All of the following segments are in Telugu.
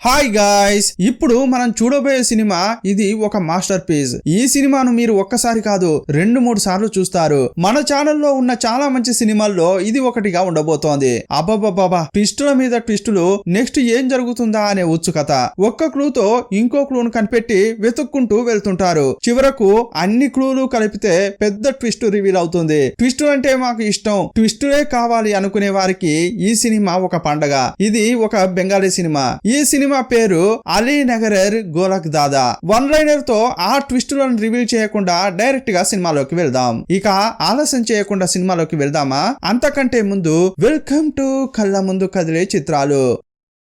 హాయ్ గాయ్స్, ఇప్పుడు మనం చూడబోయే సినిమా ఇది ఒక మాస్టర్ పీస్. ఈ సినిమాను మీరు ఒక్కసారి కాదు 2-3 సార్లు చూస్తారు. మన ఛానల్లో ఉన్న చాలా మంచి సినిమాల్లో ఇది ఒకటిగా ఉండబోతోంది. అబ్బబ్బబ్బా, ట్విస్టుల మీద ట్విస్టులు, నెక్స్ట్ ఏం జరుగుతుందా అనే ఉత్సుకత. ఒక్క క్లూతో ఇంకో క్లూను కనిపెట్టి వెతుక్కుంటూ వెళ్తుంటారు. చివరకు అన్ని క్లూలు కలిపితే పెద్ద ట్విస్ట్ రివీల్ అవుతుంది. ట్విస్ట్ అంటే మాకు ఇష్టం, ట్విస్టులే కావాలి అనుకునే వారికి ఈ సినిమా ఒక పండగ. ఇది ఒక బెంగాలీ సినిమా. ఈ సినిమా పేరు అలీ నగరర్ గోలక్ దాదా. వన్ లైనర్ తో ఆ ట్విస్టులను రివీల్ చేయకుండా డైరెక్ట్ గా సినిమాలోకి వెళ్దాం. ఇక ఆలస్యం చేయకుండా సినిమాలోకి వెళ్దామా? అంతకంటే ముందు వెల్కమ్ టు కళ్ళ ముందు కదిలే చిత్రాలు.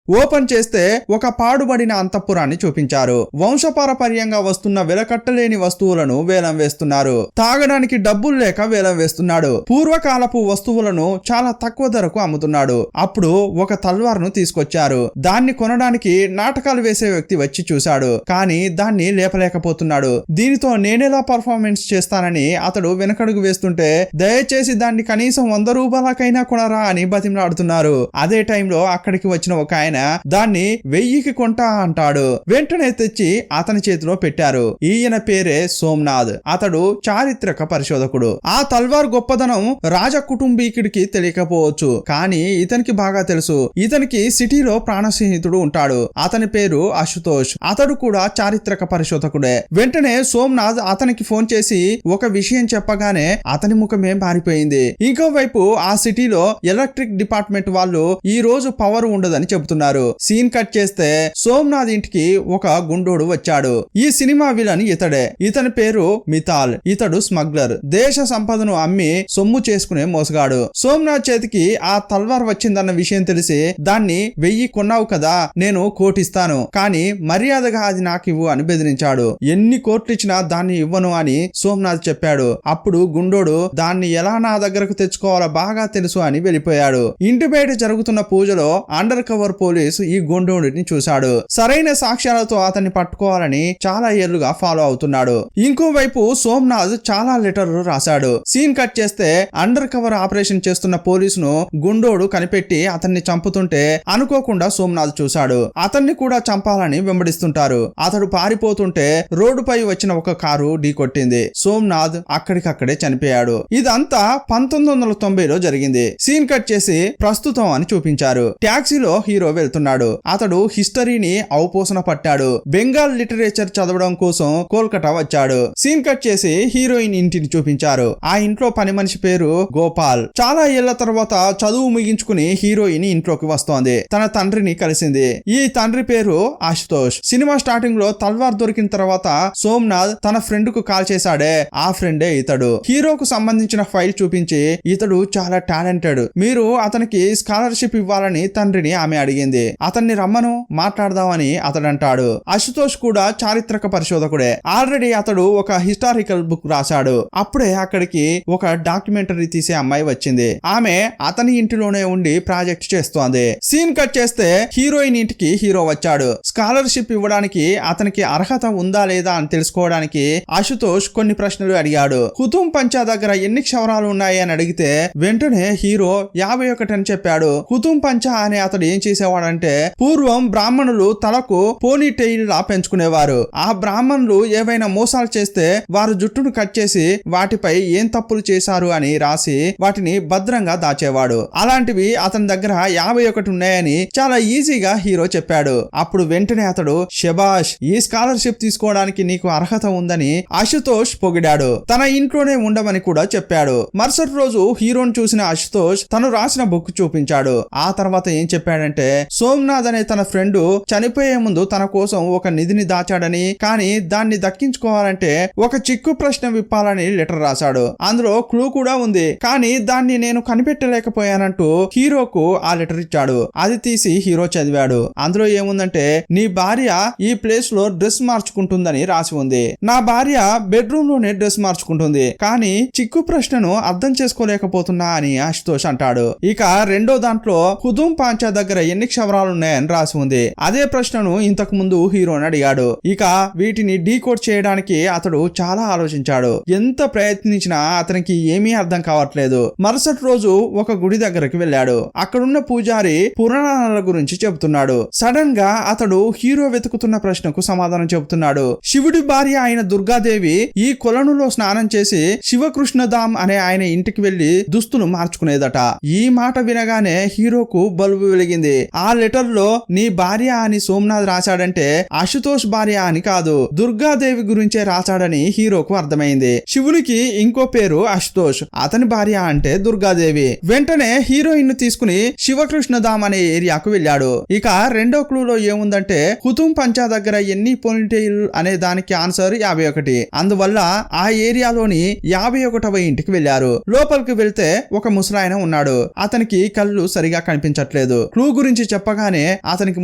ఓపెన్ చేస్తే ఒక పాడుబడిన అంతఃపురాన్ని చూపించారు. వంశపారపర్యంగా వస్తున్న వెలకట్టలేని వస్తువులను వేలం వేస్తున్నారు. తాగడానికి డబ్బులు లేక వేలం వేస్తున్నాడు. పూర్వకాలపు వస్తువులను చాలా తక్కువ ధరకు అమ్ముతున్నాడు. అప్పుడు ఒక తల్వార్ను తీసుకొచ్చారు. దాన్ని కొనడానికి నాటకాలు వేసే వ్యక్తి వచ్చి చూశాడు, కానీ దాన్ని లేపలేకపోతున్నాడు. దీనితో నేనెలా పర్ఫార్మెన్స్ చేస్తానని అతడు వెనకడుగు వేస్తుంటే, దయచేసి దాన్ని కనీసం 100 రూపాయలకైనా కొనరా అని బతిమలాడుతున్నారు. అదే టైంలో అక్కడికి వచ్చిన ఒక ఆయన దాన్ని 1000కి కొంటా అంటాడు. వెంటనే తెచ్చి అతని చేతిలో పెట్టారు. ఈయన పేరే సోమనాథ్. అతడు చారిత్రక పరిశోధకుడు. ఆ తల్వార్ గొప్పదనం రాజ కుటుంబీకుడికి తెలియకపోవచ్చు, కానీ ఇతనికి బాగా తెలుసు. ఇతనికి సిటీలో ప్రాణస్నేహితుడు ఉంటాడు. అతని పేరు అశుతోష్. అతడు కూడా చారిత్రక పరిశోధకుడే. వెంటనే సోమనాథ్ అతనికి ఫోన్ చేసి ఒక విషయం చెప్పగానే అతని ముఖమే మారిపోయింది. ఇంకోవైపు ఆ సిటీలో ఎలక్ట్రిక్ డిపార్ట్మెంట్ వాళ్ళు ఈ రోజు పవర్ ఉండదని చెబుతున్నారు. సీన్ కట్ చేస్తే సోమనాథ్ ఇంటికి ఒక గుండోడు వచ్చాడు. ఈ సినిమా విలన్ ఇతడే. ఇతని పేరు మితాల్. ఇతడు స్మగ్లర్. దేశ సంపదను అమ్మి సొమ్ము చేసుకునే మోసగాడు. సోమనాథ్ చేతికి ఆ తల్వార్ వచ్చిందన్న విషయం తెలిసి, దాన్ని 1000 కొన్నావు కదా, నేను 1 కోటి ఇస్తాను, కానీ మర్యాదగా అది నాకు ఇవ్వు అని బెదిరించాడు. ఎన్ని కోట్లు ఇచ్చినా దాన్ని ఇవ్వను అని సోమనాథ్ చెప్పాడు. అప్పుడు గుండోడు దాన్ని ఎలా నా దగ్గరకు తెచ్చుకోవాలో బాగా తెలుసు అని వెళ్ళిపోయాడు. ఇంటి బయట జరుగుతున్న పూజలో అండర్ కవర్ పోలీసు ఈ గుండోడిని చూశాడు. సరైన సాక్ష్యాలతో అతన్ని పట్టుకోవాలని చాలా ఏళ్లుగా ఫాలో అవుతున్నాడు. ఇంకోవైపు సోమనాథ్ చాలా లెటర్లు రాశాడు. సీన్ కట్ చేస్తే అండర్ కవర్ ఆపరేషన్ చేస్తున్న పోలీసును గుండోడు కనిపెట్టి అతన్ని చంపుతుంటే అనుకోకుండా సోమనాథ్ చూశాడు. అతన్ని కూడా చంపాలని వెంబడిస్తుంటారు. అతడు పారిపోతుంటే రోడ్డుపై వచ్చిన ఒక కారు ఢీకొట్టింది. సోమనాథ్ అక్కడికక్కడే చనిపోయాడు. ఇదంతా 1990లో జరిగింది. సీన్ కట్ చేసి ప్రస్తుతం అని చూపించారు. టాక్సీలో హీరో వెళ్తున్నాడు. అతడు హిస్టరీని ఔపోసన పట్టాడు. బెంగాల్ లిటరేచర్ చదవడం కోసం కోల్కతా వచ్చాడు. సీన్ కట్ చేసి హీరోయిన్ ఇంటిని చూపించారు. ఆ ఇంట్లో పని మనిషి పేరు గోపాల్. చాలా ఏళ్ల తర్వాత చదువు ముగించుకుని హీరోయిన్ ఇంట్లోకి వస్తోంది. తన తండ్రిని కలిసింది. ఈ తండ్రి పేరు అశుతోష్. సినిమా స్టార్టింగ్ లో తల్వార్ దొరికిన తర్వాత సోమనాథ్ తన ఫ్రెండ్ కు కాల్ చేశాడే, ఆ ఫ్రెండే ఇతడు. హీరోకు సంబంధించిన ఫైల్ చూపించి, ఇతడు చాలా టాలెంటెడ్, మీరు అతనికి స్కాలర్షిప్ ఇవ్వాలని తండ్రిని ఆమె అడిగింది. అతన్ని రమ్మను, మాట్లాడదామని అతడంటాడు. అశుతోష్ కూడా చారిత్రక పరిశోధకుడే. ఆల్రెడీ అతడు ఒక హిస్టారికల్ బుక్ రాశాడు. అప్పుడే అక్కడికి ఒక డాక్యుమెంటరీ తీసే అమ్మాయి వచ్చింది. ఆమె అతని ఇంటిలోనే ఉండి ప్రాజెక్ట్ చేస్తోంది. సీన్ కట్ చేస్తే హీరోయిన్ ఇంటికి హీరో వచ్చాడు. స్కాలర్షిప్ ఇవ్వడానికి అతనికి అర్హత ఉందా లేదా అని తెలుసుకోవడానికి అశుతోష్ కొన్ని ప్రశ్నలు అడిగాడు. కుతుం పంచా దగ్గర ఎన్ని క్షవరాలు ఉన్నాయి అని అడిగితే వెంటనే హీరో 51 అని చెప్పాడు. కుతుం పంచా అనే అతడు ఏం చేసేవాడంటే, పూర్వం బ్రాహ్మణులు తలకు పోనీ టెయిల్ లా పెంచుకునేవారు. ఆ బ్రాహ్మణులు ఏవైనా మోసాలు చేస్తే వారు జుట్టును కట్ చేసి వాటిపై ఏం తప్పులు చేశారు అని రాసి వాటిని భద్రంగా దాచేవాడు. అలాంటివి అతని దగ్గర 51 ఉన్నాయని చాలా ఈజీగా హీరో చెప్పాడు. అప్పుడు వెంటనే అతడు, శబాష్, ఈ స్కాలర్షిప్ తీసుకోవడానికి నీకు అర్హత ఉందని అశుతోష్ పొగిడాడు. తన ఇంట్లోనే ఉండమని కూడా చెప్పాడు. మరుసటి రోజు హీరోని చూసిన అశుతోష్ తను రాసిన బుక్ చూపించాడు. ఆ తర్వాత ఏం చెప్పాడంటే, సోమనాథ్ అనే తన ఫ్రెండ్ చనిపోయే ముందు తన కోసం ఒక నిధిని దాచాడని, కానీ దాన్ని దక్కించుకోవాలంటే ఒక చిక్కు ప్రశ్న విప్పాలని లెటర్ రాశాడు. అందులో క్లూ కూడా ఉంది, కానీ దాన్ని నేను కనిపెట్టలేకపోయానంటూ హీరోకు ఆ లెటర్ ఇచ్చాడు. అది తీసి హీరో చదివాడు. అందులో ఏముందంటే, నీ భార్య ఈ ప్లేస్ లో డ్రెస్ మార్చుకుంటుందని రాసి ఉంది. నా భార్య బెడ్రూమ్ లోనే డ్రెస్ మార్చుకుంటుంది, కానీ చిక్కు ప్రశ్నను అర్థం చేసుకోలేకపోతున్నా అని అశుతోష్ అంటాడు. ఇక రెండో దాంట్లో కుతుం పాంచా దగ్గర ఎన్ని క్షవరాలున్నాయని రాసి ఉంది. అదే ప్రశ్నను ఇంతకు ముందు హీరోని అడిగాడు. ఇక వీటిని డీకోడ్ చేయడానికి అతడు చాలా ఆలోచించాడు. ఎంత ప్రయత్నించినా అతనికి ఏమీ అర్థం కావట్లేదు. మరుసటి రోజు ఒక గుడి దగ్గరకు వెళ్ళాడు. అక్కడున్న పూజారి పురాణాల గురించి చెబుతున్నాడు. సడన్ గా అతడు హీరో వెతుకుతున్న ప్రశ్నకు సమాధానం చెబుతున్నాడు. శివుడి భార్య అయిన దుర్గాదేవి ఈ కొలనులో స్నానం చేసి శివకృష్ణధామ్ అనే ఆయన ఇంటికి వెళ్లి దుస్తులు మార్చుకునేదట. ఈ మాట వినగానే హీరోకు బల్బు వెలిగింది. ఆ లెటర్ లో నీ భార్య అని సోమనాథ్ రాశాడంటే అశుతోష్ భార్య అని కాదు, దుర్గాదేవి గురించే రాశాడని హీరోకు అర్థమైంది. శివునికి ఇంకో పేరు అశుతోష్, అతని భార్య అంటే దుర్గాదేవి. వెంటనే హీరోయిన్ ను తీసుకుని శివకృష్ణధామ్ అనే ఏరియాకు వెళ్ళాడు. ఇక రెండో క్లూలో ఏముందంటే హుతుం పంచా దగ్గర ఎన్ని పోనీటైల్ అనే దానికి ఆన్సర్ 51. అందువల్ల ఆ ఏరియాలోని 51వ ఇంటికి వెళ్లారు. లోపలికి వెళ్తే ఒక ముసలాయన ఉన్నాడు. అతనికి కళ్ళు సరిగా కనిపించట్లేదు. క్లూ గురించి చెప్పగానే అతనికి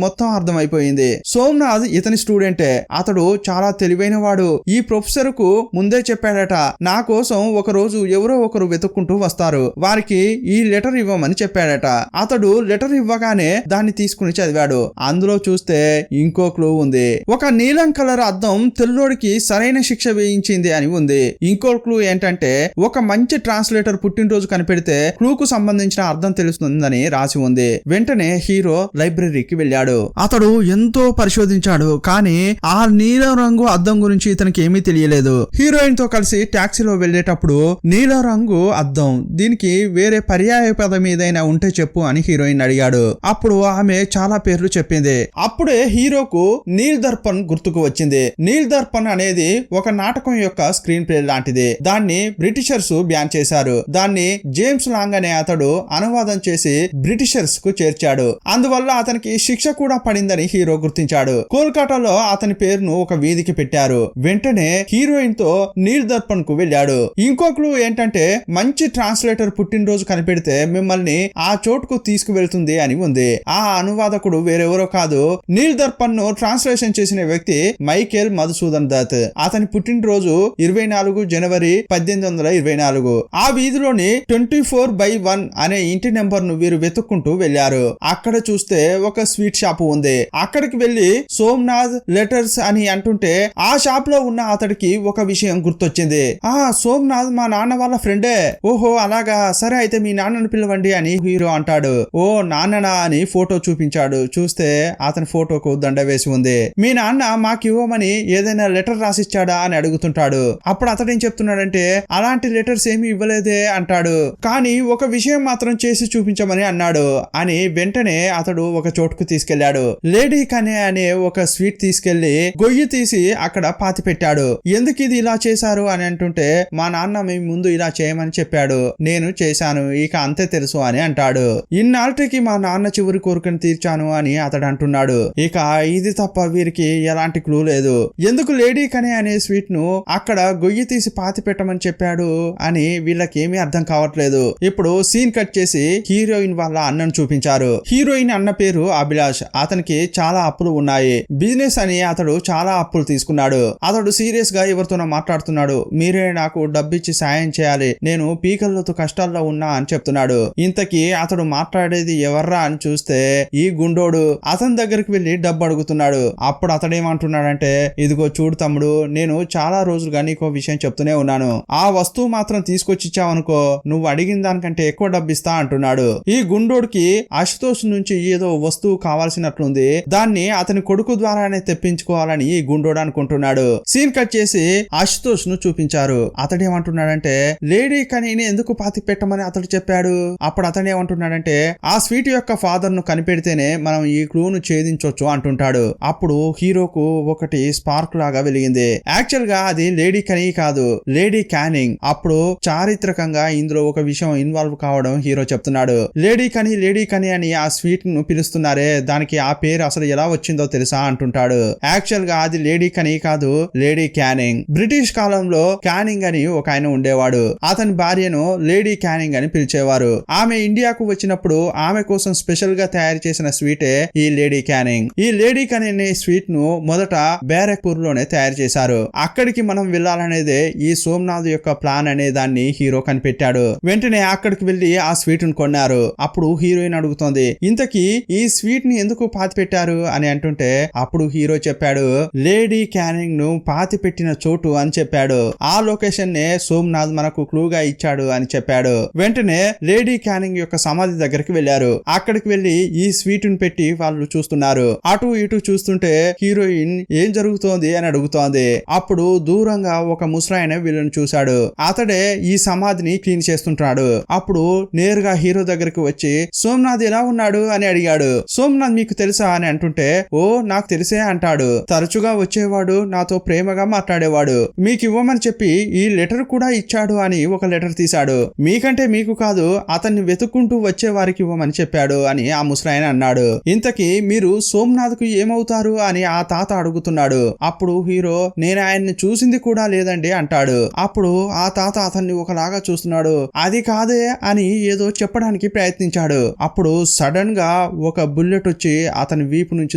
మొత్తం అర్థమైపోయింది. సోమనాథ్ ఇతని స్టూడెంటే. అతడు చాలా తెలివైన వాడు. ఈ ప్రొఫెసర్ కు ముందే చెప్పాడట, నా కోసం ఒక రోజు ఎవరో ఒకరు వెతుక్కుంటూ వస్తారు, వారికి ఈ లెటర్ ఇవ్వమని చెప్పాడట. అతడు లెటర్ ఇవ్వగానే దాన్ని తీసుకుని చదివాడు. అందులో చూస్తే ఇంకో క్లూ ఉంది. ఒక నీలం కలర్ అద్దం తెల్లోడికి సరైన శిక్ష వేయించింది అని ఉంది. ఇంకో క్లూ ఏంటంటే ఒక మంచి ట్రాన్స్లేటర్ పుట్టినరోజు కనిపెడితే క్లూకు సంబంధించిన అర్థం తెలుస్తుందని రాసి ఉంది. వెంటనే హీరో లైబ్రరీకి వెళ్ళాడు. అతడు ఎంతో పరిశోధించాడు, కానీ ఆ నీలం రంగు అద్దం గురించి ఇతనికి ఏమీ తెలియలేదు. హీరోయిన్ తో కలిసి టాక్సీలో వెళ్లేటప్పుడు నీలం రంగు అద్దం, దీనికి వేరే పర్యాయ పదం ఏదైనా ఉంటే చెప్పు అని హీరోయిన్ అడిగాడు. అప్పుడు ఆమె చాలా పేర్లు చెప్పింది. అప్పుడే హీరోకు నీల్ దర్పణ్ గుర్తుకు వచ్చింది. నీల్ దర్పణ్ అనేది ఒక నాటకం యొక్క స్క్రీన్ ప్లే లాంటిది. దాన్ని బ్రిటిషర్స్ బ్యాన్ చేశారు. దాన్ని జేమ్స్ లాంగ్ అనే అతడు అనువాదం చేసి బ్రిటిషర్స్ కు చేర్చాడు. అందువల్ల అతనికి శిక్ష కూడా పడిందని హీరో గుర్తించాడు. కోల్కతాలో అతని పేరును ఒక వీధికి పెట్టారు. వెంటనే హీరోయిన్ తో నీల్ దర్పణ్ కు వెళ్ళాడు. ఇంకో క్లూ ఏంటంటే మంచి ట్రాన్స్లేటర్ పుట్టినరోజు కనిపెడితే మిమ్మల్ని ఆ చోటుకు తీసుకువెళ్తుంది అని ఉంది. ఆ అనువాదకుడు వేరెవరో కాదు, నీల్ దర్పణ్ ను ట్రాన్స్లేషన్ చేసిన వ్యక్తి మైకేల్ మధుసూదన్ దత్. అతని పుట్టినరోజు 24 జనవరి 1824. ఆ వీధిలోని 24/1 అనే ఇంటి నెంబర్ ను వీరు వెతుక్కుంటూ వెళ్లారు. అక్కడ చూస్తే ఒక స్వీట్ షాప్ ఉంది. అక్కడికి వెళ్లి సోమనాథ్ లెటర్స్ అని అంటుంటే ఆ షాప్ లో ఉన్న అతడికి ఒక విషయం గుర్తొచ్చింది. ఆ సోమనాథ్ మా నాన్న వాళ్ళ ఫ్రెండే. ఓహో అలాగా, సరే అయితే మీ నాన్నను పిలవండి అని హీరో అంటాడు. ఓ నాన్ననా అని ఫోటో చూపించాడు. చూస్తే అతని ఫోటోకు దండ వేసి ఉంది. మీ నాన్న మాకు ఇవ్వమని ఏదైనా లెటర్ రాసిచ్చాడా అని అడుగుతుంటాడు. అప్పుడు అతడేం చెప్తున్నాడంటే అలాంటి లెటర్స్ ఏమి ఇవ్వలేదే అంటాడు. కానీ ఒక విషయం మాత్రం చేసి చూపించమని అన్నాడు అని వెంటనే అతడు ఒక చోటుకు తీసుకెళ్లాడు. లేడీ కనే అనే ఒక స్వీట్ తీసుకెళ్లి గొయ్యి తీసి అక్కడ పాతి పెట్టాడు. ఎందుకు ఇది ఇలా చేశారు అని అంటుంటే మా నాన్న మీ ముందు ఇలా చేయమని చెప్పాడు, నేను చేశాను, ఇక అంతే తెలుసు అని అంటాడు. ఇన్నాళ్ళకి మా నాన్న చివరి కోరికను తీర్చాను అని అతడు అంటున్నాడు. ఇక ఇది తప్ప వీరికి ఎలాంటి క్లూ లేదు. ఎందుకు లేడీ కనే అనే స్వీట్ ను అక్కడ గొయ్యి తీసి పాతి పెట్టమని చెప్పాడు అని వీళ్ళకేమీ అర్థం కావట్లేదు. ఇప్పుడు సీన్ కట్ చేసి హీరోయిన్ వాళ్ళ అన్నను చూపించారు. హీరోయిన్ అన్న పేరు అభిలాష్. అతనికి చాలా అప్పులు ఉన్నాయి. బిజినెస్ అని అతడు చాలా అప్పులు తీసుకున్నాడు. అతడు సీరియస్ గా ఎవరితోనో మాట్లాడుతున్నాడు. మీరే నాకు డబ్బిచ్చి సాయం చేయాలి, నేను పీకల్లోతో కష్టాల్లో ఉన్నా అని చెప్తున్నాడు. ఇంతకీ అతడు మాట్లాడేది ఎవర్రా అని చూస్తే ఈ గుండోడు అతని దగ్గరికి వెళ్లి డబ్బు అడుగుతున్నాడు. అప్పుడు అతడేమంటున్నాడంటే ఇదిగో చూడు తమ్ముడు, నేను చాలా రోజులుగా నీకో విషయం చెప్తూనే ఉన్నాను, ఆ వస్తువు మాత్రం తీసుకొచ్చి ఇచ్చావనుకో నువ్వు అడిగిన దానికంటే ఎక్కువ డబ్బిస్తా అంటున్నాడు. ఈ గుండోడికి అశుతోష్ నుంచి ఏదో వస్తువు కావాల్సినట్లుంది. దాన్ని అతని కొడుకు ద్వారానే తెప్పించుకోవాలని ఈ గుండోడు అనుకుంటున్నాడు. సీన్ కట్ చేసి అశుతోష్ ను చూపించారు. అతడేమంటున్నాడంటే లేడీ కనీని ఎందుకు పాతి పెట్టమని అతడు చెప్పాడు. అప్పుడు అతడేమంటున్నాడంటే ఆ స్వీట్ యొక్క ఫాదర్ ను కనిపెడితేనే మనం ఈ క్లూను ఛేదించొచ్చు అంటుంటాడు. అప్పుడు హీరోకు ఒకటి స్పార్క్ లాగా వెలిగింది. యాక్చువల్ గా అది లేడీ కనీ కాదు, లేడీ క్యానింగ్. అప్పుడు చారిత్రకంగా ఇందులో ఒక విషయం ఇన్వాల్వ్ కావడం హీరో చెప్తున్నాడు. లేడీ కనీ అని ఆ స్వీట్ ను పిలుస్తున్నారే, దానికి ఆ పేరు అసలు ఎలా వచ్చిందో తెలుసా అంటుంటాడు. యాక్చువల్ గా అది లేడీ కనీ కాదు, లేడీ క్యానింగ్. బ్రిటిష్ కాలంలో క్యానింగ్ అని ఒక ఆయన ఉండేవాడు. అతని భార్యను లేడీ క్యానింగ్ అని పిలిచేవారు. ఆమె ఇండియాకు వచ్చినప్పుడు ఆమె కోసం స్పెషల్ గా తయారు చేసిన స్వీటే ఈ లేడీ క్యానింగ్. ఈ లేడీ క్యానింగ్ స్వీట్ ను మొదట బ్యారక్పూర్ లోనే తయారు చేశారు. అక్కడికి మనం వెళ్ళాలనేదే ఈ సోమనాథ్ యొక్క ప్లాన్ అనే దాన్ని హీరో కనిపెట్టాడు. వెంటనే అక్కడికి వెళ్లి ఆ స్వీట్ ను కొన్నారు. అప్పుడు హీరోయిన్ అడుగుతోంది, ఇంతకీ ఈ స్వీట్ ని ఎందుకు పాతి పెట్టారు అని అంటుంటే అప్పుడు హీరో చెప్పాడు లేడీ క్యానింగ్ ను పాతి పెట్టిన చోటు అని చెప్పాడు. ఆ లొకేషన్ నే సోమనాథ్ మనకు క్లూగా ఇచ్చాడు అని చెప్పాడు. వెంటనే లేడీ క్యానింగ్ యొక్క సమాధి దగ్గరికి వెళ్లారు. అక్కడికి వెళ్లి ఈ స్వీట్ ని పెట్టి వాళ్ళు చూస్తున్నారు. అటు ఇటు చూస్తుంటే హీరోయిన్ ఏం జరుగుతోంది అని అడుగుతోంది. అప్పుడు దూరంగా ఒక ముసలాయన వీళ్ళని చూశాడు. అతడే ఈ సమాధిని క్లీన్ చేస్తుంటాడు. అప్పుడు నేరుగా హీరో దగ్గరికి వచ్చి సోమనాథ్ ఎలా ఉన్నాడు అని అడిగాడు. సోమనాథ్ మీకు తెలుసా అని అంటుంటే ఓ నాకు తెలిసే అంటాడు. తరచుగా వచ్చేవాడు, నాతో ప్రేమగా మాట్లాడేవాడు, మీకు ఇవ్వమని చెప్పి ఈ లెటర్ కూడా ఇచ్చాడు అని ఒక లెటర్ తీశాడు. మీకంటే మీకు కాదు అతన్ని వెతుక్కుంటూ వచ్చే వారికి ఇవ్వమని చెప్పాడు అని ఆ ముసలాయన అన్నాడు. ఇంతకీ మీరు సోమనాథ్ కు ఏమవుతారు అని ఆ తాత అడుగుతున్నాడు. అప్పుడు హీరో నేను ఆయన్ని చూసింది కూడా లేదండి అంటాడు. అప్పుడు ఆ తాత అతన్ని ఒకలాగా చూస్తున్నాడు. అది కాదే అని ఏదో చెప్పడానికి ప్రయత్నించాడు. అప్పుడు సడన్ గా ఒక బుల్లెట్ వచ్చి అతని వీపు నుంచి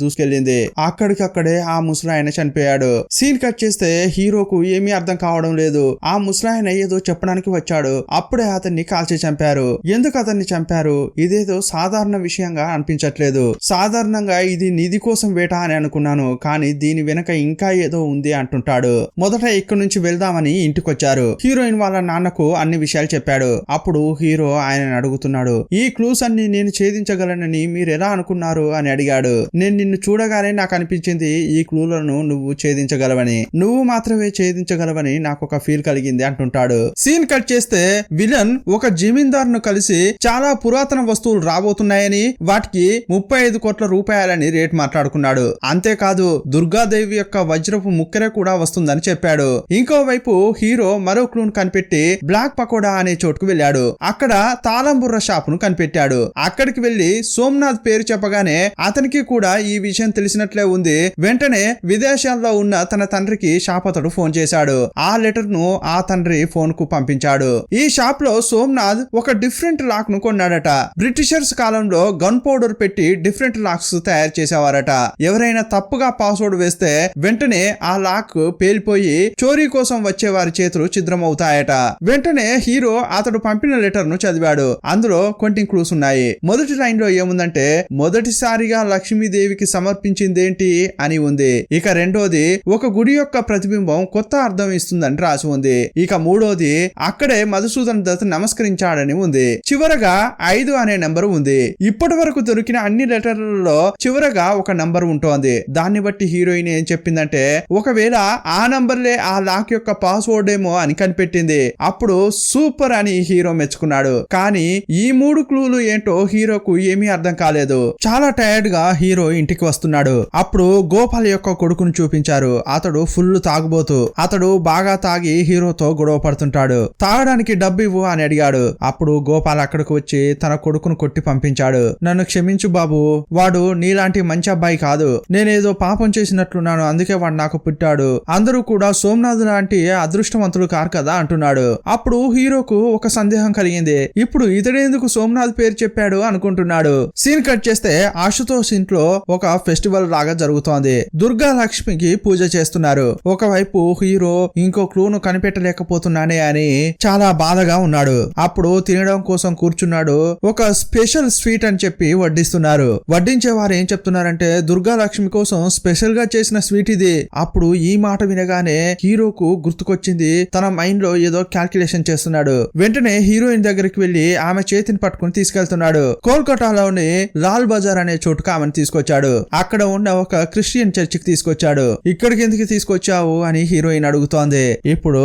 దూసుకెళ్లింది. అక్కడికక్కడే ఆ ముసలాయన చనిపోయాడు. సీన్ కట్ చేస్తే హీరోకు ఏమీ అర్థం కావడం లేదు. ఆ ముసలాయన ఏదో చెప్పడానికి వచ్చాడు. అప్పుడే అతన్ని కాల్చి చంపారు. ఎందుకు అతన్ని చంపారు? ఇదేదో సాధారణ విషయంగా అనిపించట్లేదు. సాధారణంగా ఇది నిధి కోసం వేట అని అనుకున్నాను, కానీ దీని వెనక ఇంకా ఏదో ఉంది అంటుంటాడు. మొదట ఇక్కడి నుంచి వెళ్దామని ఇంటికొచ్చారు. హీరోయిన్ వాళ్ళ నాన్నకు అన్ని విషయాలు చెప్పాడు. అప్పుడు హీరో ఆయన అడుగుతున్నాడు ఈ క్లూస్ అన్ని నేను ఛేదించగలనని మీరు ఎలా అనుకున్నారు అని అడిగాడు. నేను నిన్ను చూడగానే నాకు అనిపించింది ఈ క్లూలను నువ్వు ఛేదించగలవని, నువ్వు మాత్రమే ఛేదించగలవని నాకు ఒక ఫీల్ కలిగింది అంటుంటాడు. సీన్ కట్ చేస్తే విలన్ ఒక జమీందారును కలిసి చాలా పురాతన వస్తువులు రాబోతున్నాయని వాటికి 35 కోట్ల రూపాయలని రేట్ మాట్లాడుకున్నాడు. అంతేకాదు దుర్గాదేవి యొక్క వజ్రపు ముక్కెర కూడా వస్తుందని చెప్పాడు. ఇంకోవైపు హీరో మరో క్లూన్ కనిపెట్టి బ్లాక్ పకోడా అనే చోటుకు వెళ్ళాడు. అక్కడ తాళంబుర్ర షాపును కనిపెట్టాడు. అక్కడికి వెళ్లి సోమనాథ్ పేరు చెప్పగానే అతనికి కూడా ఈ విషయం తెలిసినట్లే ఉంది. వెంటనే విదేశాల్లో ఉన్న తన తండ్రికి షాప్ అతడు ఫోన్ చేశాడు. ఆ లెటర్ ను ఆ తండ్రి ఫోన్ కు పంపించాడు. ఈ షాప్ లో సోమనాథ్ ఒక డిఫరెంట్ లాక్ ను కొన్నాడట. బ్రిటిషర్స్ కాలంలో గన్ పౌడర్ పెట్టి డిఫరెంట్ లాక్స్ తయారు చేసేవారట. ఎవరైనా తప్పుగా పాస్వర్డ్ వేస్తే వెంటనే ఆ లాక్ పేలిపోయి చోరీ కోసం వచ్చే వారి చేతులు ఛిద్రమవుతాయట. వెంటనే హీరో అతడు పంపిన లెటర్ ను చదివాడు. అందులో కొన్ని క్లూస్ ఉన్నాయి. మొదటి లైన్ లో ఏముందంటే మొదటిసారిగా లక్ష్మీదేవికి సమర్పించిందేంటి అని ఉంది. ఇక రెండోది ఒక గుడి యొక్క ప్రతిబింబం కొత్త అర్థం ఇస్తుందని రాసి ఉంది. ఇక మూడోది అక్కడే మధుసూదన్ దత్ నమస్కరించాడని ఉంది. చివరగా 5 అనే నంబర్ ఉంది. ఇప్పటి వరకు దొరికిన అన్ని లెటర్లలో చివరగా ఒక నంబర్ ఉంటోంది. దాన్ని బట్టి హీరోయిన్ ఏం చెప్పిందంటే ఒకవేళ ఆ నంబర్లే ఆ లాక్ యొక్క పాస్వర్డ్ ఏమో అని కనిపెట్టింది. అప్పుడు సూపర్ అని హీరో మెచ్చుకున్నాడు. కానీ ఈ 3 క్లూలు ఏంటో హీరోకు ఏమీ అర్థం కాలేదు. చాలా టైర్డ్ గా హీరో ఇంటికి వస్తున్నాడు. అప్పుడు గోపాల్ యొక్క కొడుకును చూపించారు. అతడు ఫుల్ తాగుబోతు. అతడు బాగా తాగి హీరోతో గొడవ పడుతుంటాడు. తాగడానికి డబ్బు ఇవ్వు అని అడిగాడు. అప్పుడు గోపాల్ అక్కడికి వచ్చి తన కొడుకును కొట్టి పంపించాడు. నన్ను క్షమించు బాబు, వాడు నీలాంటి మంచి అబ్బాయి కాదు. నేనేదో పాపం చేసినట్లున్నాను, అందుకే వాడు నాకు పుట్టాడు. అందరూ కూడా సోమనాథ్ లాంటి అదృష్టవంతులు కారు కదా అంటున్నాడు. అప్పుడు హీరోకు ఒక సందేహం కలిగింది. ఇప్పుడు ఇతడేందుకు సోమనాథ్ పేరు చెప్పాడు అనుకుంటున్నాడు. సీన్ కట్ చేస్తే ఆశుతోష్ ఇంట్లో ఒక ఫెస్టివల్ లాగా జరుగుతోంది. దుర్గా లక్ష్మికి పూజ చేస్తున్నారు. ఒకవైపు హీరో ఇంకో క్లూను కనిపెట్టలేకపోతున్నానే అని చాలా బాధగా ఉన్నాడు. అప్పుడు తినడం కోసం కూర్చున్నాడు. ఒక స్పెషల్ స్వీట్ అని చెప్పి వడ్డిస్తున్నారు. వడ్డించే వారు ఏం చెప్తున్నారంటే దుర్గా లక్ష్మి కోసం స్పెషల్ గా చేసిన స్వీట్ ఇది. అప్పుడు ఈ మాట వినగానే హీరోకు గుర్తుకొచ్చింది. తన మైండ్ లో ఏదో క్యాల్కులేషన్ చేస్తున్నాడు. వెంటనే హీరోయిన్ దగ్గరికి వెళ్లి ఆమె చేతిని పట్టుకుని తీసుకెళ్తున్నాడు. కోల్కతాలోని లాల్ బజార్ అనే చోటుకు ఆమెను తీసుకొచ్చాడు. అక్కడ ఉన్న ఒక క్రిస్టియన్ చర్చికి తీసుకొచ్చాడు. ఇక్కడికి ఎందుకు తీసుకొచ్చావు అని హీరోయిన్ అడుగుతోంది. ఇప్పుడు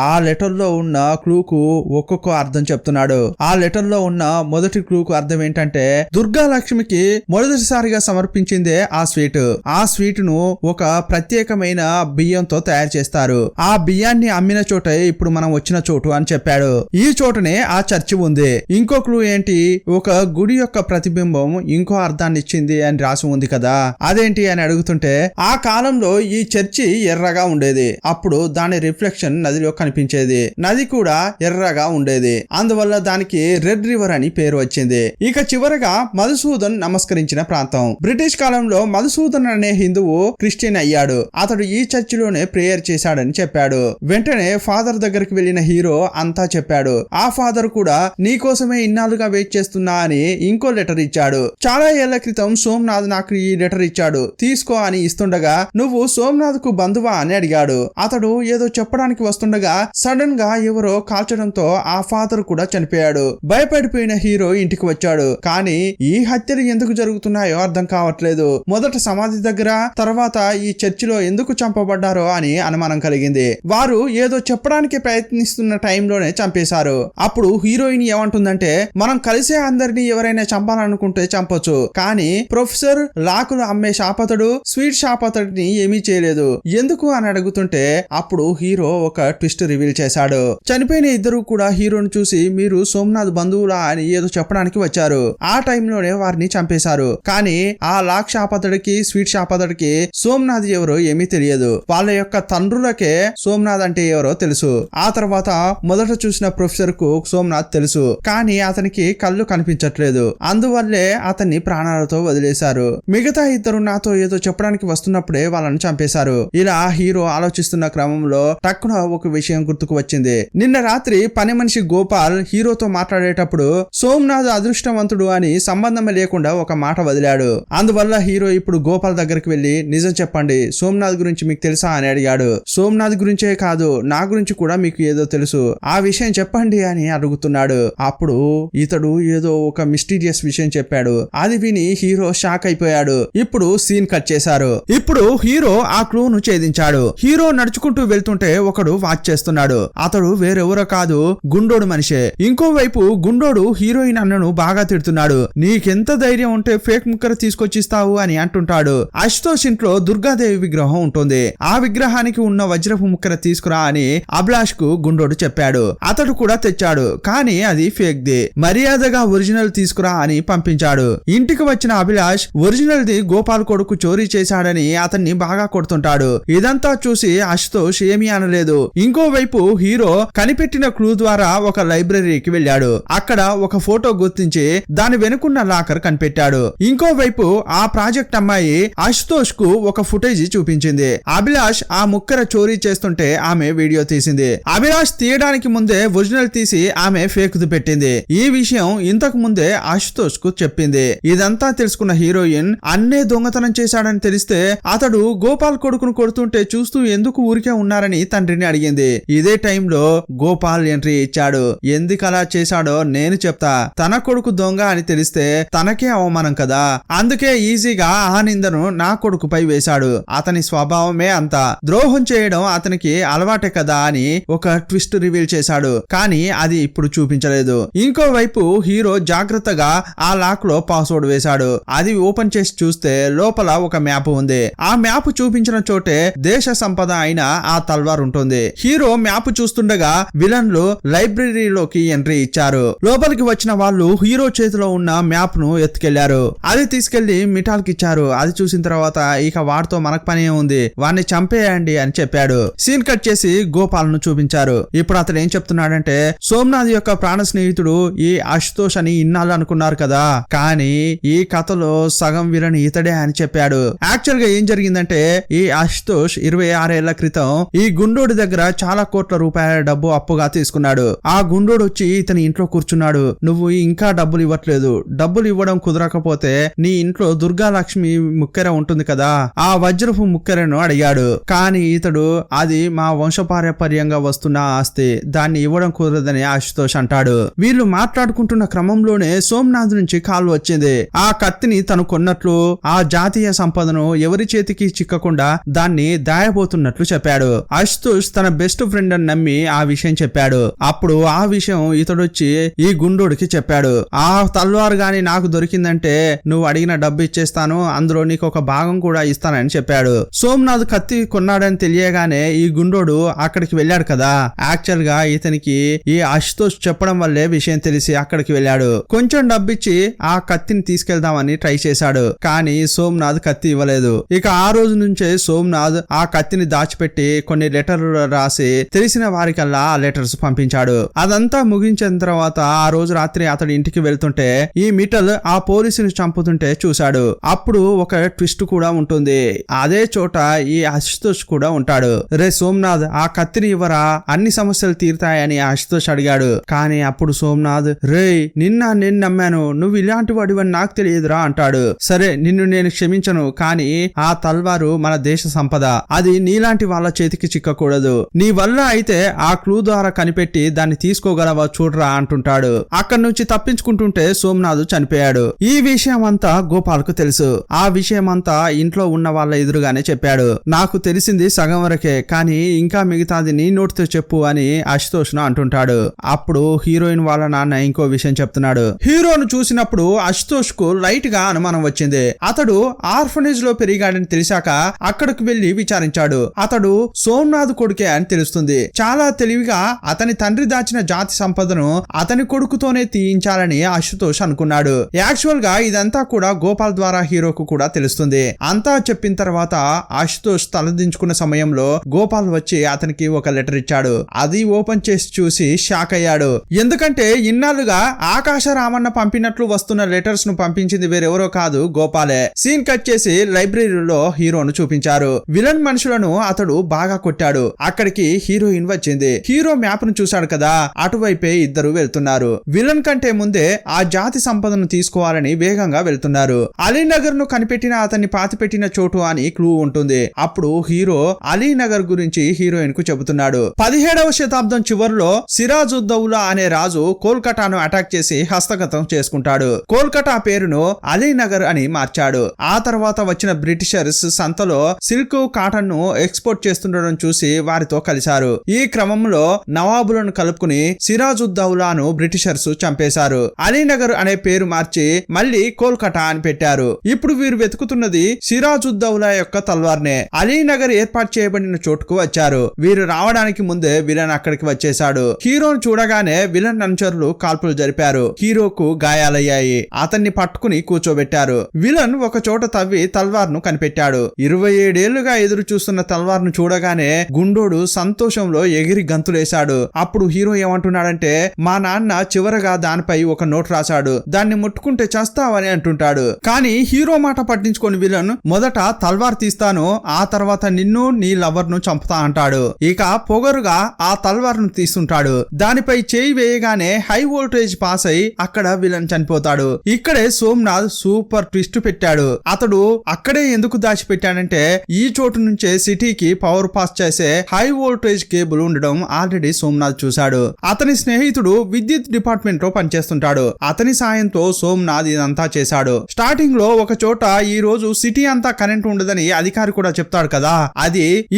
ఆ లెటర్ లో ఉన్న క్లూకు ఒక్కొక్క అర్థం చెప్తున్నాడు. ఆ లెటర్ లో ఉన్న మొదటి క్లూకు అర్థం ఏంటంటే దుర్గా లక్ష్మికి మొదటిసారిగా సమర్పించిందే ఆ స్వీట్. ఆ స్వీట్ ను ఒక ప్రత్యేకమైన బియ్యంతో తయారు చేస్తారు. ఆ బియ్యాన్ని అమ్మిన చోటే ఇప్పుడు మనం వచ్చిన చోటు అని చెప్పాడు. ఈ చోటనే ఆ చర్చి ఉంది. ఇంకో క్లూ ఏంటి, ఒక గుడి యొక్క ప్రతిబింబం ఇంకో అర్థాన్ని ఇచ్చింది అని రాసి ఉంది కదా, అదేంటి అని అడుగుతుంటే ఆ కాలంలో ఈ చర్చి ఎర్రగా ఉండేది. అప్పుడు దాని రిఫ్లెక్షన్ నదిలో కనిపించేది. నది కూడా ఎర్రగా ఉండేది. అందువల్ల దానికి రెడ్ రివర్ అని పేరు వచ్చింది. ఇక చివరగా మధుసూదన్ నమస్కరించిన ప్రాంతం. బ్రిటిష్ కాలంలో మధుసూదన్ అనే హిందువు క్రిస్టియన్ అయ్యాడు. అతడు ఈ చర్చిలోనే ప్రేయర్ చేశాడని చెప్పాడు. వెంటనే ఫాదర్ దగ్గరికి వెళ్లిన హీరో అంతా చెప్పాడు. ఆ ఫాదర్ కూడా నీ కోసమే ఇన్నాళ్ళుగా వెయిట్ చేస్తున్నా అని ఇంకో లెటర్ ఇచ్చాడు. ఇచ్చాడు. చాలా ఏళ్ల క్రితం సోమనాథ్ నాకు ఈ లెటర్ ఇచ్చాడు, తీసుకో అని ఇస్తుండగా నువ్వు సోమనాథ్ కు బంధువా అని అడిగాడు. అతడు ఏదో చెప్పడానికి వస్తుండగా సడన్ గా ఎవరో కాల్చడంతో ఆ ఫాదర్ కూడా చనిపోయాడు. భయపడిపోయిన హీరో ఇంటికి వచ్చాడు. కానీ ఈ హత్యలు ఎందుకు జరుగుతున్నాయో అర్థం కావట్లేదు. మొదట సమాధి దగ్గర, తర్వాత ఈ చర్చిలో ఎందుకు చంపబడ్డారో అని అనుమానం కలిగింది. వారు ఏదో చెప్పడానికి ప్రయత్నిస్తున్న టైంలోనే చంపేశారు. అప్పుడు హీరోయిన్ ఏమంటుందంటే, మనం కలిసే అందరినీ ఎవరైనా చంపాలనుకుంటే చంపొచ్చు, కానీ ప్రొఫెసర్ లాకులు అమ్మే షాపతడు స్వీట్ షాప్ అతడిని ఏమీ చేయలేదు ఎందుకు అని అడుగుతుంటే అప్పుడు హీరో ఒక ట్విస్ట్ రివీల్ చేశాడు. చనిపోయిన ఇద్దరు కూడా హీరోని చూసి మీరు సోమనాథ్ బంధువులా అని ఏదో చెప్పడానికి వచ్చారు. ఆ టైంలోనే వారిని చంపేశారు. కానీ ఆ లాక్ షాప్ అతడికి స్వీట్ షాప్ అతడికి సోమనాథ్ ఎవరో ఏమీ తెలియదు. వాళ్ళ యొక్క తండ్రులకే సోమనాథ్ అంటే ఎవరో తెలుసు. ఆ తర్వాత మొదట చూసిన ప్రొఫెసర్ కు సోమనాథ్ తెలుసు, కానీ అతనికి కళ్ళు కనిపించట్లేదు. అందువల్లే అతన్ని ప్రాణాలతో వదిలేశారు. మిగతా ఇద్దరు నాతో ఏదో చెప్పడానికి వస్తున్నప్పుడే వాళ్ళని చంపేశారు. ఇలా హీరో ఆలోచిస్తున్న క్రమంలో టక్కున ఒక విషయం గుర్తుకు వచ్చింది. నిన్న రాత్రి పని మనిషి గోపాల్ హీరోతో మాట్లాడేటప్పుడు సోమనాథ్ అదృష్టవంతుడు అని సంబంధం లేకుండా ఒక మాట వదిలాడు. అందువల్ల హీరో ఇప్పుడు గోపాల్ దగ్గరికి వెళ్లి నిజం చెప్పండి, సోమనాథ్ గురించి మీకు తెలుసా అని అడిగాడు. సోమనాథ్ గురించే కాదు, నా గురించి కూడా మీకు ఏదో తెలుసు, ఆ విషయం చెప్పండి అని అడుగుతున్నాడు. అప్పుడు ఇతడు ఏదో ఒక మిస్టీరియస్ విషయం చెప్పాడు. అది విని హీరో షాక్ అయిపోయాడు. ఇప్పుడు సీన్ కట్ చేశారు. ఇప్పుడు హీరో ఆ క్లూను ఛేదించాడు. హీరో నడుచుకుంటూ వెళ్తుంటే ఒకడు వాచ్ చేస్తున్నాడు. అతడు వేరెవరో కాదు, గుండోడు మనిషే. ఇంకోవైపు గుండోడు హీరోయిన్ అన్నను బాగా తిడుతున్నాడు. నీకెంత ధైర్యం ఉంటే ఫేక్ ముక్కర తీసుకొచ్చిస్తావు అని అంటుంటాడు. అశుతోష్ ఇంట్లో దుర్గాదేవి విగ్రహం ఉంటుంది. ఆ విగ్రహానికి ఉన్న వజ్రపు ముక్కర తీసుకురా అని అభిలాష్ కు గుండోడు చెప్పాడు. అతడు కూడా తెచ్చాడు, కానీ అది ఫేక్ ది. మర్యాదగా ఒరిజినల్ తీసుకురా అని పంపించాడు. ఇంటికి వచ్చిన అభిలాష్ ఒరిజినల్ ది గోపాల్ కొడుకు చోరీ చేశాడని అతన్ని బాగా కొడుతుంటాడు. ఇదంతా చూసి అశుతోష్ ఏమీ అనలేదు. ఇంకోవైపు హీరో కనిపెట్టిన క్లూ ద్వారా ఒక లైబ్రరీకి వెళ్ళాడు. అక్కడ ఒక ఫోటో గుర్తించి దాని వెనుకున్న లాకర్ కనిపెట్టాడు. ఇంకోవైపు ఆ ప్రాజెక్ట్ అమ్మాయి అశుతోష్ కు ఒక ఫుటేజ్ చూపించింది. అభిలాష్ ఆ ముక్కర చోరీ చేస్తుంటే ఆమె వీడియో తీసింది. అభిలాష్ తీయడానికి ముందే ఒరిజినల్ తీసి ఆమె ఫేక్ పెట్టింది. ఈ విషయం ఇంతకు ముందే అశుతోష్ కు చెప్పింది. ఇదంతా తెలుసుకున్న హీరోయిన్ అన్నే దొంగతనం చేశాడని తెలిస్తే అతడు గోపాల్ కొడుకును కొడుతుంటే చూస్తూ ఎందుకు ఊరికే ఉన్నారని తండ్రిని అడిగింది. ఇదే టైంలో గోపాల్ ఎంట్రీ ఇచ్చాడు. ఎందుకు అలా చేశాడో నేను చెప్తా. తన కొడుకు దొంగ అని తెలిస్తే తనకే అవమానం కదా, అందుకే ఈజీగా ఆ నిందను నా కొడుకుపై వేశాడు. అతని స్వభావమే అంత, ద్రోహం చేయడం అతనికి అలవాటే కదా అని ఒక ట్విస్ట్ రివీల్ చేశాడు. కానీ అది ఇప్పుడు చూపించలేదు. ఇంకోవైపు హీరో జాగ్రత్తగా ఆ లాక్ లో పాస్వర్డ్ వేశాడు. అది ఓపెన్ చేసి చూస్తే లోపల ఒక మ్యాప్ ఉంది. ఆ మ్యాప్ చూపించిన చోటే దేశ సంపద అయిన ఆ తల్వార్ ఉంటుంది. హీరో మ్యాప్ చూస్తుండగా విలన్లు లైబ్రరీలోకి ఎంట్రీ ఇచ్చారు. లోపలికి వచ్చిన వాళ్ళు హీరో చేతిలో ఉన్న మ్యాప్ ను ఎత్తుకెళ్లారు. అది తీసుకెళ్లి మిఠాల్కి ఇచ్చారు. అది చూసిన తర్వాత ఇక వాడితో మనకు పని ఉంది, వాడిని చంపేయండి అని చెప్పాడు. సీన్ కట్ చేసి గోపాల్ ను చూపించారు. ఇప్పుడు అతను ఏం చెప్తున్నాడంటే, సోమనాథ్ యొక్క ప్రాణ స్నేహితుడు ఈ అశుతోష్ అని ఇన్నాళ్ళు అనుకున్నారు కదా, కానీ ఈ కథలో సగం విలని ఇతడే అని చెప్పాడు. యాక్చువల్ గా ఏం జరిగిందంటే, ఈ అశుతోష్ 26 ఏళ్ల క్రితం ఈ గుండోడి దగ్గర చాలా కోట్ల రూపాయల డబ్బు అప్పుగా తీసుకున్నాడు. ఆ గుండోడు వచ్చి ఇతని ఇంట్లో కూర్చున్నాడు. నువ్వు ఇంకా డబ్బులు ఇవ్వట్లేదు, డబ్బులు ఇవ్వడం కుదరకపోతే నీ ఇంట్లో దుర్గాలక్ష్మి ముక్కెర ఉంటుంది కదా, ఆ వజ్రపు ముక్కెరను అడిగాడు. కానీ ఇతడు అది మా వంశపారంపర్యంగా వస్తున్న ఆస్తి, దాన్ని ఇవ్వడం కుదరదని అశుతోష్ అంటాడు. వీళ్ళు మాట్లాడుకుంటున్న క్రమంలోనే సోమనాథ్ నుంచి కాల్ వచ్చింది. ఆ కత్తిని తను కొన్నట్లు, ఆ జాతీయ సంపదను ఎవరి చేతికి చిక్కకుండా దాన్ని దాయబోతున్నట్లు చెప్పాడు. అశుతోష్ తన బెస్ట్ ఫ్రెండ్ అని నమ్మి ఆ విషయం చెప్పాడు. అప్పుడు ఆ విషయం ఇతడొచ్చి ఈ గుండోడికి చెప్పాడు. ఆ తల్వార్ గాని నాకు దొరికిందంటే నువ్వు అడిగిన డబ్బు ఇచ్చేస్తాను, అందులో నీకు ఒక భాగం కూడా ఇస్తానని చెప్పాడు. సోమనాథ్ కత్తి కొన్నాడని తెలియగానే ఈ గుండోడు అక్కడికి వెళ్ళాడు కదా. యాక్చువల్ గా ఇతనికి ఈ అశుతోష్ చెప్పడం వల్లే విషయం తెలిసి అక్కడికి వెళ్ళాడు. కొంచెం డబ్బిచ్చి ఆ కత్తిని తీసుకెళ్దామని ట్రై చేశాడు. కానీ సోమనాథ్ కత్తి ఇవ్వలేదు. ఇక ఆ రోజు నుంచే సోమనాథ్ ఆ కత్తిని దాచిపెట్టి కొన్ని లెటర్లు రాసి తెలిసిన వారికల్లా ఆ లెటర్స్ పంపించాడు. అదంతా ముగించిన తర్వాత ఆ రోజు రాత్రి అతడు ఇంటికి వెళ్తుంటే ఈ మిఠల్ ఆ పోలీసుని చంపుతుంటే చూశాడు. అప్పుడు ఒక ట్విస్ట్ కూడా ఉంటుంది. అదే చోట ఈ అశుతోష్ కూడా ఉంటాడు. రే సోమనాథ్, ఆ కత్తిని ఇవ్వరా, అన్ని సమస్యలు తీరుతాయని అశుతోష్ అడిగాడు. కానీ అప్పుడు సోమనాథ్, రే నిన్న నేను నమ్మాను, నువ్వు ఇలాంటి వాడివని నాకు తెలియదురా అంటాడు. సరే నిన్ను నేను క్షమించను, కానీ ఆ తల్వారు మన దేశ సంపద, అది నీలాంటి వాళ్ళ చేతికి చిక్కకూడదు. నీ వల్ల అయితే ఆ క్లూ ద్వారా కనిపెట్టి దాన్ని తీసుకోగలవా చూడరా అంటుంటాడు. అక్కడి నుంచి తప్పించుకుంటుంటే సోమనాథ్ చనిపోయాడు. ఈ విషయం అంతా గోపాల్కు తెలుసు. ఆ విషయం అంతా ఇంట్లో ఉన్న వాళ్ళ ఎదురుగానే చెప్పాడు. నాకు తెలిసింది సగం వరకే, కానీ ఇంకా మిగతాది నీ నోటితో చెప్పు అని అశుతోష్ ను అంటుంటాడు. అప్పుడు హీరోయిన్ వాళ్ళ నాన్న ఇంకో విషయం చెప్తున్నాడు. హీరోను చూసినప్పుడు అశుతోష్ కు లైట్ గా అనుమానం వచ్చింది. అతడు ఆర్ఫనేజ్ లో పెరిగాడని తెలిసాక అక్కడికి వెళ్లి విచారించాడు. అతడు సోమనాథ్ కొడుకే అని తెలుస్తుంది. చాలా తెలివిగా అతని తండ్రి దాచిన జాతి సంపదను అతని కొడుకుతోనే తీయించాలని అశుతోష్ అనుకున్నాడు. యాక్చువల్ గా ఇదంతా కూడా గోపాల్ ద్వారా హీరోకు కూడా తెలుస్తుంది. అంతా చెప్పిన తర్వాత అశుతోష్ తలదించుకున్న సమయంలో గోపాల్ వచ్చి అతనికి ఒక లెటర్ ఇచ్చాడు. అది ఓపెన్ చేసి చూసి షాక్ అయ్యాడు. ఎందుకంటే ఇన్నాళ్ళుగా ఆకాశ రామన్న పంపినట్లు వస్తున్న లెటర్స్ ను పంపించింది వేరెవరో కాదు, గోపాలే. సీన్ కట్ చేసి లైబ్రరీలో హీరోను చూపించారు. విలన్ మనుషులను అతడు బాగా కొట్టాడు. అక్కడికి హీరోయిన్ వచ్చింది. హీరో మ్యాప్ ను చూశాడు కదా, అటువైపే ఇద్దరు వెళ్తున్నారు. విలన్ కంటే ముందే ఆ జాతి సంపదను తీసుకోవాలని వేగంగా వెళ్తున్నారు. అలీనగర్ ను కనిపెట్టిన అతన్ని పాతిపెట్టిన చోటు అని క్లూ ఉంటుంది. అప్పుడు హీరో అలీనగర్ గురించి హీరోయిన్ కు చెబుతున్నాడు. 17వ శతాబ్దం చివరిలో సిరాజుద్దౌలా అనే రాజు కోల్కతాను అటాక్ చేసి హస్తగతం చేసుకుంటాడు. కోల్కతా పేరును అలీనగర్ అని మార్చాడు. ఆ తర్వాత వచ్చిన బ్రిటిషర్స్ సంతలో సిల్క్ కాటన్ ను ఎక్స్పోర్ట్ చేస్తుండడం చూసి వారితో కలిశారు. ఈ క్రమంలో నవాబులను కలుపుకుని సిరాజుద్దౌలాను బ్రిటిషర్స్ చంపేశారు. అలీనగర్ అనే పేరు మార్చి మళ్ళీ కోల్కతా అని పెట్టారు. ఇప్పుడు వీరు వెతుకుతున్నది సిరాజుద్దౌలా యొక్క తల్వార్నే. అలీనగర్ ఏర్పాటు చేయబడిన చోటుకు వచ్చారు. వీరు రావడానికి ముందే విలన్ అక్కడికి వచ్చేశాడు. హీరోను చూడగానే విలన్ అనుచరులు కాల్పులు జరిపారు. హీరోకు గాయాలయ్యాయి. అతన్ని పట్టుకుని కూర్చోబెట్టారు. విలన్ ఒక చోట తవ్వి తల్వార్ను కనిపెట్టాడు. 27 ఏళ్లుగా ఎదురు చూస్తున్న తల్వార్ను చూడగానే గుండోడు సంతోషంలో ఎగిరి గంతులేశాడు. అప్పుడు హీరో ఏమంటున్నాడంటే, మా నాన్న చివరగా దానిపై ఒక నోట్ రాశాడు, దాన్ని ముట్టుకుంటే చస్తావని అంటుంటాడు. కానీ హీరో మాట పట్టించుకొని విలన్ మొదట తల్వార్ తీస్తాను, ఆ తర్వాత నిన్ను నీ లవర్ ను చంపుతా అంటాడు. ఇక పొగరుగా ఆ తల్వార్ ను తీస్తుంటాడు. దానిపై చేయి వేయగానే హై వోల్టేజ్ పాస్ అయి అక్కడ విలన్ చనిపోతాడు. ఇక్కడే సోమనాథ్ సూపర్ ట్విస్ట్ పెట్టాడు. అతడు అక్కడే ఎందుకు దాచిపెట్టాడంటే, ఈ చోటు నుంచే సిటీకి పవర్ పాస్ చేసే హై వోల్టేజ్ కేబుల్ ఉండడం ఆల్రెడీ సోమనాథ్ చూశాడు. అతని స్నేహితుడు విద్యుత్ డిపార్ట్మెంట్ లో పనిచేస్తుంటాడు. అతని సాయంతో సోమనాథ్ ఇదంతా చేశాడు. స్టార్టింగ్ లో ఒక చోట ఈ రోజు సిటీ అంతా కరెంట్ ఉండదని అధికారి కూడా చెప్తాడు కదా,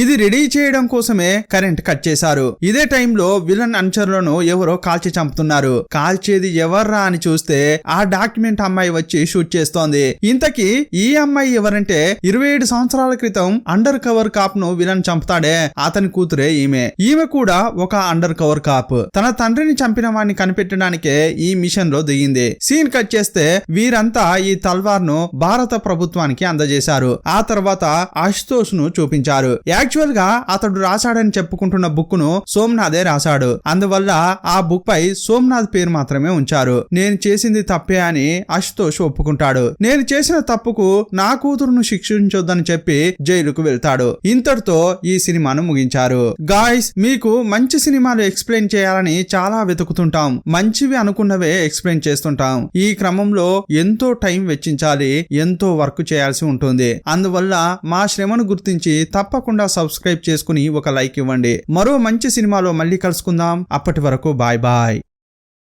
ఇది రెడీ చేయడం కోసమే కరెంట్ కట్ చేశారు. ఇదే టైంలో విలన్ అనుచరులను ఎవరో కాల్చి చంపుతున్నారు. కాల్చేది ఎవర్రా అని చూస్తే ఆ డాక్యుమెంట్ అమ్మాయి వచ్చి షూట్ చేస్తోంది. ఇంతకీ ఈ అమ్మాయి ఎవరంటే, 27 సంవత్సరాల క్రితం అండర్ కవర్ కాప్ ను విలన్ చంపుతాడే, అతని కూతురే ఈమె కూడా ఒక అండర్ కవర్ కాప్. తన తండ్రిని చంపిన వాడిని కనిపెట్టడానికే ఈ మిషన్ లో దిగింది. సీన్ కట్ చేస్తే వీరంతా ఈ తల్వార్ ను భారత ప్రభుత్వానికి అందజేశారు. ఆ తర్వాత అశుతోష్ ను చూపించారు. యాక్చువల్ గా అతడు రాశాడని చెప్పుకుంటున్న బుక్ ను సోమనాథే రాశాడు. అందువల్ల ఆ బుక్ పై సోమనాథ్ పేరు మాత్రమే ఉంచారు. నేను చేసింది తప్పే అని అశుతోష్ ఒప్పుకుంటాడు. నేను చేసిన తప్పుకు నా కూతురును శిక్షించొద్దని చెప్పి జైలుకు వెళ్తాడు. ఇంతటితో ఈ సినిమాను ముగించారు. గాయ్స్, మీకు మంచి సినిమాలు ఎక్స్ప్లెయిన్ చేయాలని చాలా వెతుకుతుంటాం. మంచివి అనుకున్నవే ఎక్స్ప్లెయిన్ చేస్తుంటాం. ఈ క్రమంలో ఎంతో టైం వెచ్చించాలి, ఎంతో వర్క్ చేయాల్సి ఉంటుంది. అందువల్ల మా శ్రమను గుర్తించి తప్పకుండా సబ్స్క్రైబ్ చేసుకుని ఒక లైక్ ఇవ్వండి. మరో మంచి సినిమాలో మళ్ళీ కలుసుకుందాం. అప్పటి వరకు బాయ్ బాయ్.